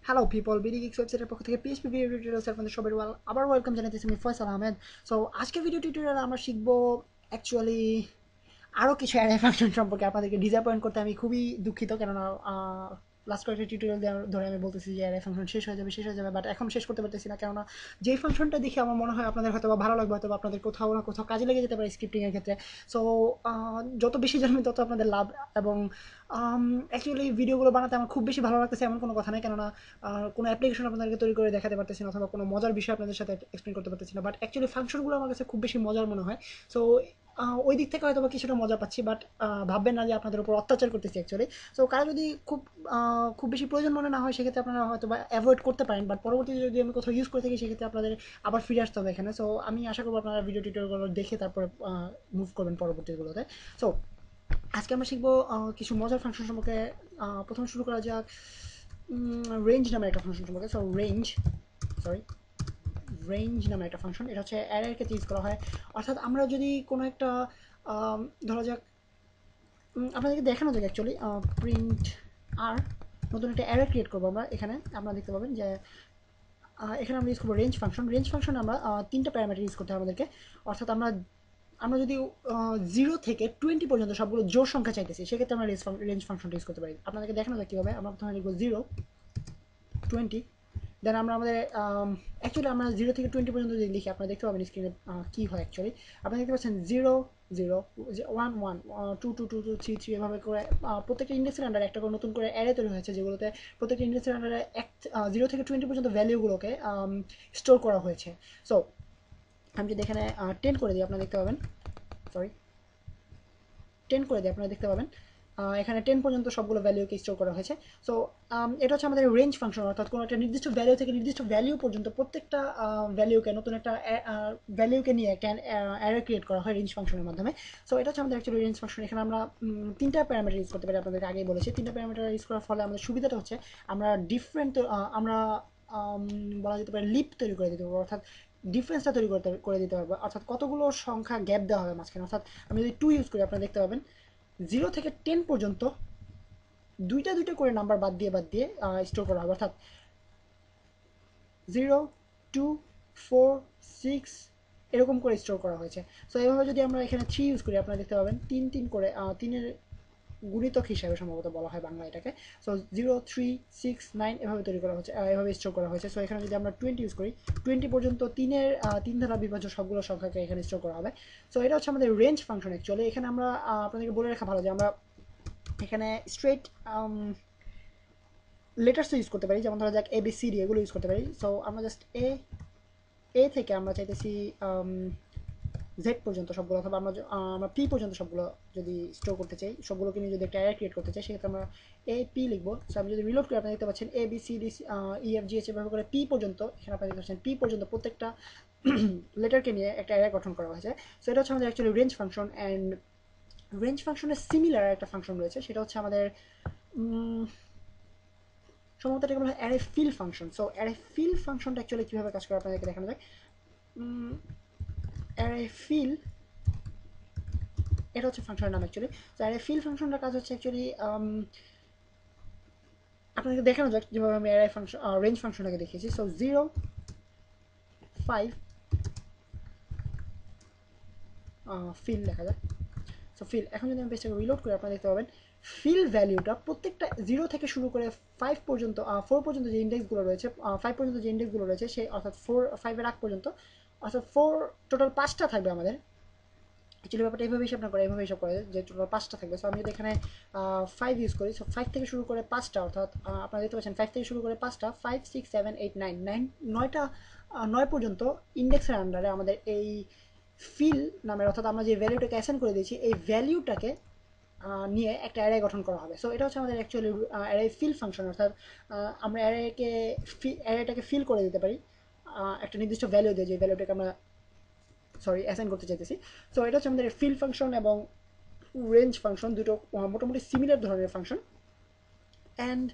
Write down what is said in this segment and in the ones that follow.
Hello people, BD geeks ওয়েবসাইটের পক্ষ থেকে পিএইচপি ভিডিও টিউটোরিয়ালস আপনাদের সবাই আবার ওয়েলকাম জানাতেছি আমি ফয়সাল আহমেদ। সো আজকের ভিডিও টিউটোরিয়ালে আমরা শিখবো অ্যাকচুয়ালি আরও কিছু অ্যারে ফাংশন সম্পর্কে। আপনাদেরকে ডিসঅ্যাপয়েন্ট করতে আমি খুবই দুঃখিত, কেননা লাস্ট কয়েকটা টিউটোরিয়াল ধরে আমি বলতেছি যে অ্যারে ফাংশন শেষ হয়ে যাবে, বাট এখন শেষ করতে পারতেছি না, কেননা যেই ফাংশনটা দেখে আমার মনে হয় আপনাদের হয়তো ভালো লাগবে, হয়তো আপনাদের কোথাও না কোথাও কাজে লেগে যেতে পারে স্ক্রিপ্টিংয়ের ক্ষেত্রে। সো যত বেশি জানবেন তত আপনাদের লাভ। এবং অ্যাকচুয়ালি ভিডিওগুলো বানাতে আমার খুব বেশি ভালো লাগতেছে এমন কোনো কথা নেই, কেননা কোনো অ্যাপ্লিকেশন আপনাদেরকে তৈরি করে দেখাতে পারতেছি না, অথবা কোনো মজার বিষয় আপনাদের সাথে এক্সপ্লেন করতে পারতেছি না, বাট অ্যাকচুয়ালি ফাংশনগুলো আমার কাছে খুব বেশি মজার মনে হয়। সো ওই দিক থেকে হয়তো বা কিছুটা মজা পাচ্ছি, বাট ভাববেন না যে আপনাদের উপর অত্যাচার করতেছি অ্যাকচুয়ালি। সো কারো যদি খুব বেশি প্রয়োজন মনে না হয়, সেক্ষেত্রে আপনারা হয়তো বা অ্যাভয়েড করতে পারেন, বাট পরবর্তীতে যদি আমি কোথাও ইউজ করে থাকি সেক্ষেত্রে আপনাদের আবার ফিরে আসতে হবে এখানে। সো আমি আশা করবো আপনারা ভিডিও টিউটোরিয়ালগুলো দেখে তারপরে মুভ করবেন পরবর্তীগুলোতে। সো আজকে আমরা শিখবো কিছু মজার ফাংশন সম্পর্কে। প্রথমে শুরু করা যাক রেঞ্জ নামের একটা ফাংশন সম্পর্কে। সো রেঞ্জ নামের একটা ফাংশন, এটা হচ্ছে অ্যারের ক্ষেত্রে ইউজ করা হয়। অর্থাৎ আমরা যদি কোনো একটা ধরা যাক, আপনাদেরকে দেখানো যাক অ্যাকচুয়ালি প্রিন্ট আর নতুন একটা অ্যারে ক্রিয়েট করবো আমরা এখানে। আপনারা দেখতে পাবেন যে এখানে আমরা ইউজ করবো রেঞ্জ ফাংশন আমরা তিনটা প্যারামিটার ইউজ করতে হবে আমাদেরকে। অর্থাৎ আমরা আমরা যদি 0 থেকে 20 পর্যন্ত সবগুলো জোড় সংখ্যা চাইতেছি, সেক্ষেত্রে আমরা রেঞ্জ ফাংশনটা ইউজ করতে পারি। আপনাদেরকে দেখানো যাক কীভাবে। আমরা প্রথমে লিখবো 0, 20, দেন আমরা আমাদের অ্যাকচুয়ালি আমরা 0 থেকে 20 পর্যন্ত যদি লিখি, আপনারা দেখতে পাবেন স্ক্রিনে কী হয় অ্যাকচুয়ালি। আপনারা দেখতে পাচ্ছেন 0, 0, 1, 1, 2, 2, 2, 2, 3, 3 এভাবে করে প্রত্যেকটা ইন্ডেক্সের আন্ডারে একটা করে নতুন করে অ্যারে তৈরি হয়েছে, যেগুলোতে প্রত্যেকটা ইন্ডেক্সের আন্ডারে 0 থেকে 20 পর্যন্ত ভ্যালুগুলোকে স্টোর করা হয়েছে। সো আমি যদি এখানে 10 করে দিই, আপনারা দেখতে পাবেন, সরি 10 করে দিই, আপনারা দেখতে পাবেন এখানে 10 পর্যন্ত সবগুলো ভ্যালুকে স্টোর করা হয়েছে। সো এটা হচ্ছে আমাদের রেঞ্জ ফাংশন, অর্থাৎ কোনো একটা নির্দিষ্ট ভ্যালু থেকে নির্দিষ্ট ভ্যালু পর্যন্ত প্রত্যেকটা ভ্যালুকে নতুন একটা ভ্যালুকে নিয়ে একটা অ্যারে ক্রিয়েট করা হয় রেঞ্জ ফাংশনের মাধ্যমে। সো এটা হচ্ছে আমাদের অ্যাকচুয়ালি রেঞ্জ ফাংশন। এখানে আমরা তিনটা প্যারামিটার ইউজ করতে পারি, আপনাদেরকে আগেই বলেছি। তিনটা প্যারামিটার ইউজ করার ফলে আমাদের সুবিধাটা হচ্ছে আমরা আমরা বলা যেতে পারে লিপ তৈরি করে দিতে পারবো, অর্থাৎ ডিফারেন্সটা তৈরি করে দিতে পারবো, অর্থাৎ কতগুলো সংখ্যা গ্যাপ দেওয়া হবে মাঝখানে। অর্থাৎ আমি যদি 2 ইউজ করি, আপনারা দেখতে পাবেন 0 থেকে 10 পর্যন্ত দুইটা দুইটা করে নাম্বার বাদ দিয়ে স্টোর করা হবে, অর্থাৎ 0, 2, 4, 6 এরকম করে স্টোর করা হয়েছে। সো এইভাবে যদি আমরা এখানে 3 ইউজ করি, আপনারা দেখতে পাবেন 3 3 করে তিনের গুণিতক হিসাবে সম্ভবত বলা হয় বাংলা এটাকে। সো 0, 3, 6, 9 এভাবে তৈরি করা হচ্ছে, এভাবে স্টোর করা হয়েছে। সো এখানে যদি আমরা 20 ইউজ করি, 20 পর্যন্ত তিন দ্বারা বিভাজ্য সবগুলো সংখ্যাকে এখানে স্টোর করা হবে। সো এটা হচ্ছে আমাদের রেঞ্জ ফাংশন অ্যাকচুয়ালি। এখানে আমরা আপনাদেরকে বলে রাখা ভালো যে আমরা এখানে স্ট্রেট লেটার্স ইউজ করতে পারি, যেমন ধরা যাক ABCD এগুলো ইউজ করতে পারি। সো আমরা জাস্ট এ থেকে আমরা চাইতেছি জেড পর্যন্ত সবগুলো, অথবা আমরা পি পর্যন্ত সবগুলো যদি স্টোর করতে চাই, সবগুলোকে নিয়ে যদি একটা অ্যারে ক্রিয়েট করতে চাই, সেক্ষেত্রে আমরা পি লিখবো। সো আমি যদি রিলোড করি, আপনারা দেখতে পাচ্ছেন ABCD, EFGH এভাবে করে পি পর্যন্ত, এখানে আপনারা দেখতে পাচ্ছেন পি পর্যন্ত প্রত্যেকটা লেটারকে নিয়ে একটা অ্যারে গঠন করা হয়েছে। সো এটা হচ্ছে আমাদের actually range function. And range ফাংশনের সিমিলার একটা ফাংশন রয়েছে, সেটা হচ্ছে আমাদের সম্ভবত এটাকে বলা হয় array fill function. So array fill ফাংশনটা অ্যাকচুয়ালি কীভাবে কাজ করে আপনাদেরকে দেখানো যায়। অ্যারে ফিল এটা হচ্ছে ফাংশনের নাম অ্যাকচুয়ালি। তো অ্যারে ফিল ফাংশনটার কাজ হচ্ছে অ্যাকচুয়ালি আপনাদেরকে দেখানো যাক যেভাবে আমি অ্যারে ফাংশন রেঞ্জ ফাংশনটাকে দেখিয়েছি। সো 0, 5 ফিল লেখা যায়। সো ফিল, এখন যদি আমি পেজটাকে রিলোড করি, আপনারা দেখতে পাবেন ফিল ভ্যালুটা প্রত্যেকটা 0 থেকে শুরু করে 4 পর্যন্ত যে ইন্ডেক্সগুলো রয়েছে, 5 পর্যন্ত যে ইন্ডেক্সগুলো রয়েছে, সেই অর্থাৎ 5-এর আগ পর্যন্ত, অর্থাৎ 4 টোটাল 5টা থাকবে আমাদের। অ্যাকচুয়ালি ব্যাপারটা এইভাবে হিসাব করে যে টোটাল 5টা থাকবে। সো আমি যদি এখানে 5 ইউজ করি, সো 5 থেকে শুরু করে 5টা, অর্থাৎ আপনারা দেখতে পাচ্ছেন 5 থেকে শুরু করে 5টা, 5, 6, 7, 8, 9, 9 পর্যন্ত ইন্ডেক্সের আন্ডারে আমাদের এই ফিল নামের, অর্থাৎ আমরা যে ভ্যালুটাকে অ্যাসাইন করে দিয়েছি, এই ভ্যালুটাকে নিয়ে একটা অ্যারে গঠন করা হবে। সো এটা হচ্ছে আমাদের অ্যাকচুয়ালি অ্যারে ফিল ফাংশন, অর্থাৎ আমরা অ্যারেটাকে ফিল করে দিতে পারি একটা নির্দিষ্ট ভ্যালু দিয়ে, যে ভ্যালুটাকে আমরা অ্যাসাইন করতে চাইতেছি। সো এটা হচ্ছে আমাদের ফিল ফাংশন এবং রেঞ্জ ফাংশন, দুটো মোটামুটি সিমিলার ধরনের ফাংশন। অ্যান্ড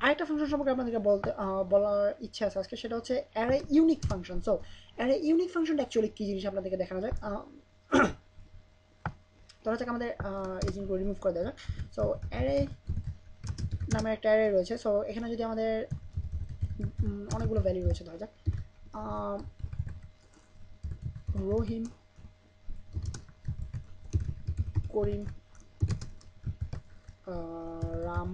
আরেকটা ফাংশন সম্পর্কে আপনাদেরকে বলার ইচ্ছা আছে আজকে, সেটা হচ্ছে array unique function. So array unique ফাংশনটা অ্যাকচুয়ালি কী জিনিস আপনাদেরকে দেখানো যায়। ধরা যাক আমাদের এই জিনিসগুলো রিমুভ করে দেওয়া যাক। সো অ্যারে নামের একটা অ্যারে রয়েছে। সো এখানে যদি আমাদের অনেকগুলো ভ্যালু রয়েছে, ধরা যাক রহিম, করিম, রাম।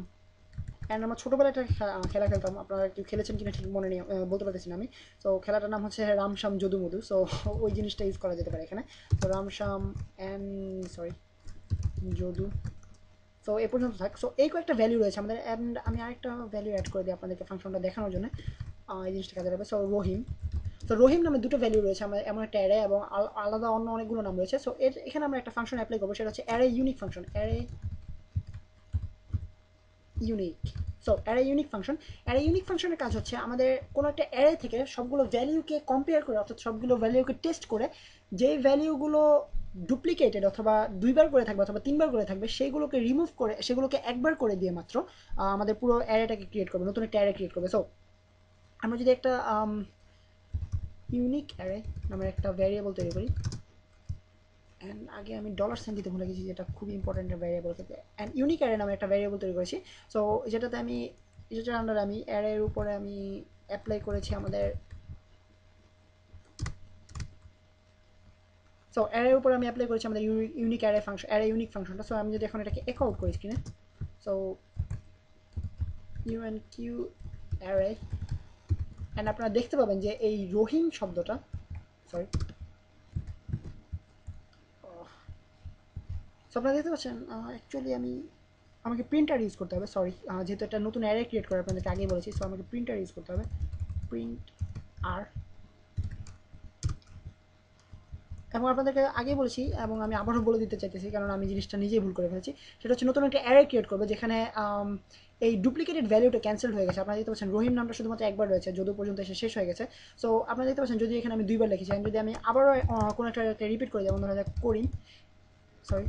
অ্যান্ড আমরা ছোটোবেলায় একটা খেলা খেলতাম, আপনারা কেউ খেলেছেন কিনা ঠিক মনে নেই, বলতে পারতেছি না আমি। তো খেলাটার নাম হচ্ছে রামশ্যাম যদু মধু। সো ওই জিনিসটা ইউজ করা যেতে পারে এখানে। তো Ramshyam and sorry Jadu. So এ পর্যন্ত থাক। সো এই কয়েকটা ভ্যালু রয়েছে আমাদের। অ্যান্ড আমি আরেকটা ভ্যালু অ্যাড করে দিই আপনাদেরকে ফাংশনটা দেখানোর জন্য, এই জিনিসটা কাজে লাগবে। সো রহিম, তো রহিম নামে দুটো ভ্যালু রয়েছে আমার, এমন একটা অ্যারে এবং আলাদা অন্য অনেকগুলো নাম রয়েছে। সো এখানে আমরা একটা ফাংশন অ্যাপ্লাই করবো, সেটা হচ্ছে array unique function. Array unique. So array unique function, array unique ফাংশনের কাজ হচ্ছে আমাদের কোনো একটা অ্যারে থেকে সবগুলো ভ্যালিউকে কম্পেয়ার করে, অর্থাৎ সবগুলো ভ্যালিউকে টেস্ট করে, যেই ভ্যালিউগুলো ডুপ্লিকেটেড অথবা দুইবার করে থাকবে অথবা তিনবার করে থাকবে, সেইগুলোকে রিমুভ করে সেগুলোকে একবার করে দিয়ে মাত্র আমাদের পুরো অ্যারেটাকে ক্রিয়েট করবে, নতুন একটা অ্যারে ক্রিয়েট করবে। সো আমরা যদি একটা ইউনিক অ্যারে নামের একটা ভ্যারিয়েবল তৈরি করি, অ্যান্ড আগে আমি ডলার সাইন দিতে ভুলে গেছি, যেটা খুব ইম্পর্টেন্ট ভ্যারিয়েবল থেকে। অ্যান্ড ইউনিক অ্যারে নামে একটা ভ্যারিয়েবল তৈরি করেছি। সো যেটাতে আমি, যেটার আন্ডারে আমি অ্যারের উপরে আমি অ্যাপ্লাই করেছি আমাদের, সো অ্যারের উপরে আমি অ্যাপ্লাই করেছি আমাদের unique array function, array unique ফাংশনটা। সো আমি যদি এখন এটাকে এক আউট করি স্ক্রিনে, সো ইউএনকিউ অ্যারে, অ্যান্ড আপনারা দেখতে পাবেন যে এই রহিম শব্দটা, সরি, সো আপনারা দেখতে পাচ্ছেন অ্যাকচুয়ালি আমাকে প্রিন্টার ইউজ করতে হবে, সরি, যেহেতু একটা নতুন অ্যারে ক্রিয়েট করে আপনাদেরকে আগেই বলেছি। সো আমাকে প্রিন্টার ইউজ করতে হবে, প্রিন্ট আর। এবং আপনাদেরকে আগেই বলেছি এবং আমি আবারও বলে দিতে চাইতেছি, কারণ আমি জিনিসটা নিজেই ভুল করে ফেলেছি। সেটা হচ্ছে নতুন একটা অ্যারে ক্রিয়েট করবে, যেখানে এই ডুপ্লিকেটেড ভ্যালুটা ক্যান্সেল হয়ে গেছে। আপনারা দেখতে পাচ্ছেন রহিম নামটা শুধুমাত্র একবার রয়েছে, যদু পর্যন্ত এসে শেষ হয়ে গেছে। সো আপনারা দেখতে পাচ্ছেন যদি এখানে আমি দুইবার লিখেছি, যদি আমি আবারও কোনো একটা রিপিট করি, যেমন ধরা যাক করিম, সরি,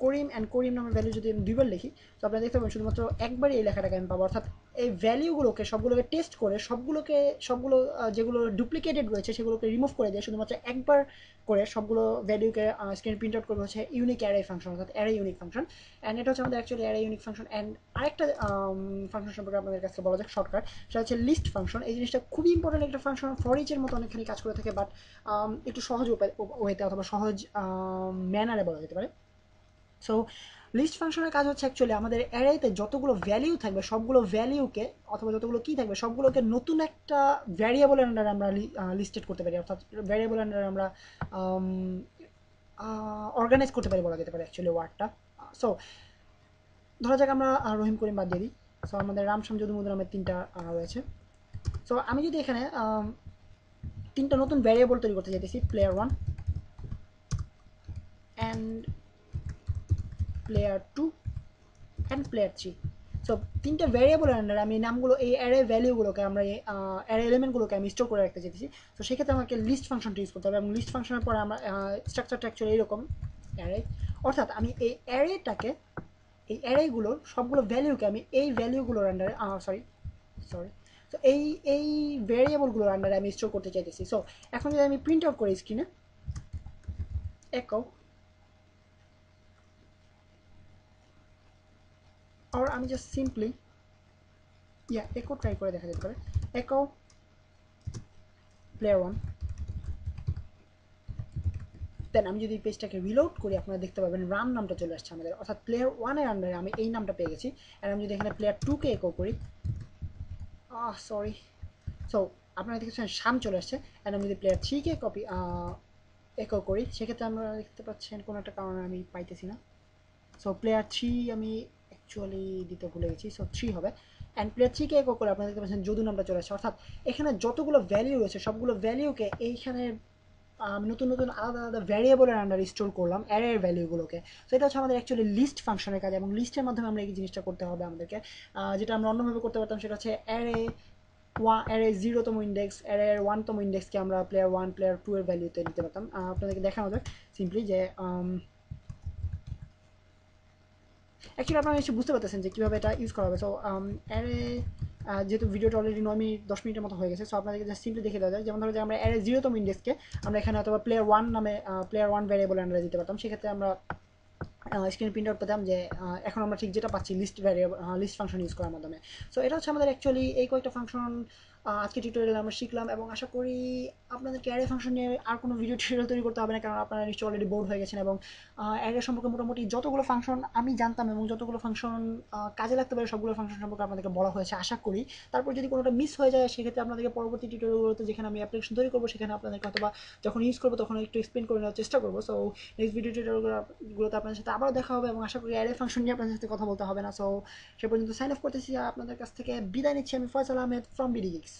করিম অ্যান্ড করিম নামের ভ্যালু যদি আমি দুইবার লিখি, তো আপনারা দেখতে পাবেন শুধুমাত্র একবারই এই লেখাটাকে আমি পাবো। অর্থাৎ এই ভ্যালিউগুলোকে সবগুলোকে টেস্ট করে সবগুলো যেগুলো ডুপ্লিকেটেড রয়েছে সেগুলোকে রিমুভ করে দিয়ে শুধুমাত্র একবার করে সবগুলো ভ্যালুকে স্ক্রিন প্রিন্ট আউট করবে হচ্ছে ইউনিক অ্যারে ফাংশন, অর্থাৎ অ্যারে ইউনিক ফাংশন। অ্যান্ড এটা হচ্ছে আমাদের actually array unique function. And আরেকটা ফাংশন সম্পর্কে আপনাদের কাছে বলা যাক শর্টকাট, সেটা হচ্ছে লিস্ট ফাংশন। এই জিনিসটা খুবই ইম্পর্টেন্ট একটা ফাংশন, ফর ইচের মতো অনেকখানি কাজ করে থাকে, বাট একটু সহজ ওয়েতে অথবা সহজ ম্যানারে বলা যেতে পারে। সো লিস্ট ফাংশনের কাজ হচ্ছে অ্যাকচুয়ালি আমাদের অ্যারেতে যতগুলো ভ্যালিউ থাকবে সবগুলো ভ্যালিউকে অথবা যতগুলো কী থাকবে সবগুলোকে নতুন একটা ভ্যারিয়েবলের আন্ডারে আমরা লিস্টেড করতে পারি, অর্থাৎ ভ্যারিয়েবলের আন্ডারে আমরা অর্গানাইজ করতে পারি বলা যেতে পারে অ্যাকচুয়ালি ওয়ার্ডটা। সো ধরা যাক আমরা রহিম করিম বাদ দিয়ে দিই। সো আমাদের রামশ্যাম যদু মধু নামের তিনটা রয়েছে। সো আমি যদি এখানে তিনটা নতুন ভ্যারিয়েবল তৈরি করতে চাইতেছি, player 1 and player 2 and player 3। So তিনটা ভ্যারিয়েবলের আন্ডারে আমি নামগুলো, এই অ্যারে ভ্যালিউগুলোকে আমরা অ্যারে এলিমেন্টগুলোকে আমি স্টোর করে রাখতে চাইতেছি। তো সেক্ষেত্রে আমাকে লিস্ট ফাংশনটা ইউজ করতে হবে, এবং লিস্ট ফাংশনের পরে আমরা স্ট্রাকচারটা অ্যাকচুয়ালি এরকম অ্যারে, অর্থাৎ আমি এই অ্যারেটাকে, এই অ্যারেগুলোর সবগুলো ভ্যালিউকে আমি এই ভ্যালিউগুলোর আন্ডারে, সরি সরি তো এই ভ্যারিয়েবলগুলোর আন্ডারে আমি স্টোর করতে চাইতেছি। সো এখন যদি আমি প্রিন্ট আউট করি স্ক্রিনে একো, আর আমি জাস্ট সিম্পলি একো ট্রাই করে দেখা যেতে পারে, একো প্লেয়ার 1, দেন আমি যদি পেজটাকে রিলোড করি আপনারা দেখতে পাবেন রাম নামটা চলে আসছে আমাদের, অর্থাৎ প্লেয়ার 1-এর আন্ডারে আমি এই নামটা পেয়ে গেছি। আর আমি যদি এখানে প্লেয়ার 2-কে একো করি, সরি, সো আপনারা দেখেছেন শাম চলে আসছে। আর আমি যদি প্লেয়ার 3-কে একো করি, সেক্ষেত্রে আমরা দেখতে পাচ্ছেন কোনো একটা কারণে আমি পাইতেছি না। সো প্লেয়ার 3 আমি অ্যাকচুয়ালি দিতে ভুলে গেছি, সো 3 হবে। অ্যান্ড প্লেয়ার 3-কে একো করে আপনারা দেখতে পাচ্ছেন যদু নামটা চলে আসছে। অর্থাৎ এখানে যতগুলো ভ্যালিউ রয়েছে সবগুলো ভ্যালিউকে এইখানে নতুন নতুন আলাদা আলাদা ভ্যারিয়েবলের আন্ডারে স্টোর করলাম অ্যারের ভ্যালিউগুলোকে। তো এটা হচ্ছে আমাদের অ্যাকচুয়ালি লিস্ট ফাংশনের কাজ, এবং লিস্টের মাধ্যমে আমরা এই জিনিসটা করতে হবে আমাদেরকে। যেটা আমরা অন্যভাবে করতে পারতাম সেটা হচ্ছে অ্যারে 0তম ইন্ডেক্স, অ্যারের 1তম ইন্ডেক্সকে আমরা প্লেয়ার 1 প্লেয়ার 2 এর ভ্যালুতে নিতে পারতাম। আপনাদেরকে দেখানো যাক সিম্পলি যে অ্যাকচুয়ালি আপনারা নিশ্চয়ই বুঝতে পারতেছেন যে কীভাবে এটা ইউজ করা হবে। সো অ্যারে, যেহেতু ভিডিওটা অলরেডি 9-10 মিনিটের মতো হয়ে গেছে, সো আপনাদেরকে জাস্ট সিম্পলি দেখে দেওয়া যায়। যেমন ধরো যে আমরা অ্যারে 0তম ইন্ডেক্সকে আমরা এখানে অথবা প্লেয়ার 1 নামে প্লেয়ার 1 ভ্যারিয়েবল আন্ডারে দিতে পারতাম। সেক্ষেত্রে আমরা স্ক্রিন প্রিন্ট আউট পেতাম যে এখন আমরা ঠিক যেটা পাচ্ছি list variable list function use করার মাধ্যমে। সো এটা হচ্ছে আমাদের অ্যাকচুয়ালি এই কয়েকটা ফাংশন আজকে টিউটোরিয়ালে আমরা শিখলাম, এবং আশা করি আপনাদেরকে অ্যারে ফাংশন নিয়ে আর কোনো ভিডিও টিউটোরিয়াল তৈরি করতে হবে না, কারণ আপনারা নিশ্চয়ই অলরেডি বোর্ড হয়ে গেছেন। এবং অ্যারে সম্পর্কে মোটামুটি যতগুলো ফাংশন আমি জানতাম এবং যতগুলো ফাংশন কাজে লাগতে পারে সবগুলো ফাংশন সম্পর্কে আপনাদেরকে বলা হয়েছে আশা করি। তারপর যদি কোনোটা মিস হয়ে যায় সেক্ষেত্রে আপনাদেরকে পরবর্তী টিউটোরিয়ালগুলোতে যেখানে আমি অ্যাপ্লিকেশন তৈরি করবো সেখানে আপনাদেরকে অথবা যখন ইউজ করবো তখন একটু এক্সপ্লেন করে নেওয়ার চেষ্টা করবো। সো নেক্সট ভিডিও টিউটোরিয়ালগুলোতে আপনাদের সাথে আবারও দেখা হবে, এবং আশা করি অ্যারে ফাংশন নিয়ে আপনাদের সাথে কথা বলতে হবে না। সো সে পর্যন্ত সাইন অফ করতেছি, আপনাদের কাছ থেকে বিদায় নিচ্ছি আমি Faisal Ahmed from BD geeks.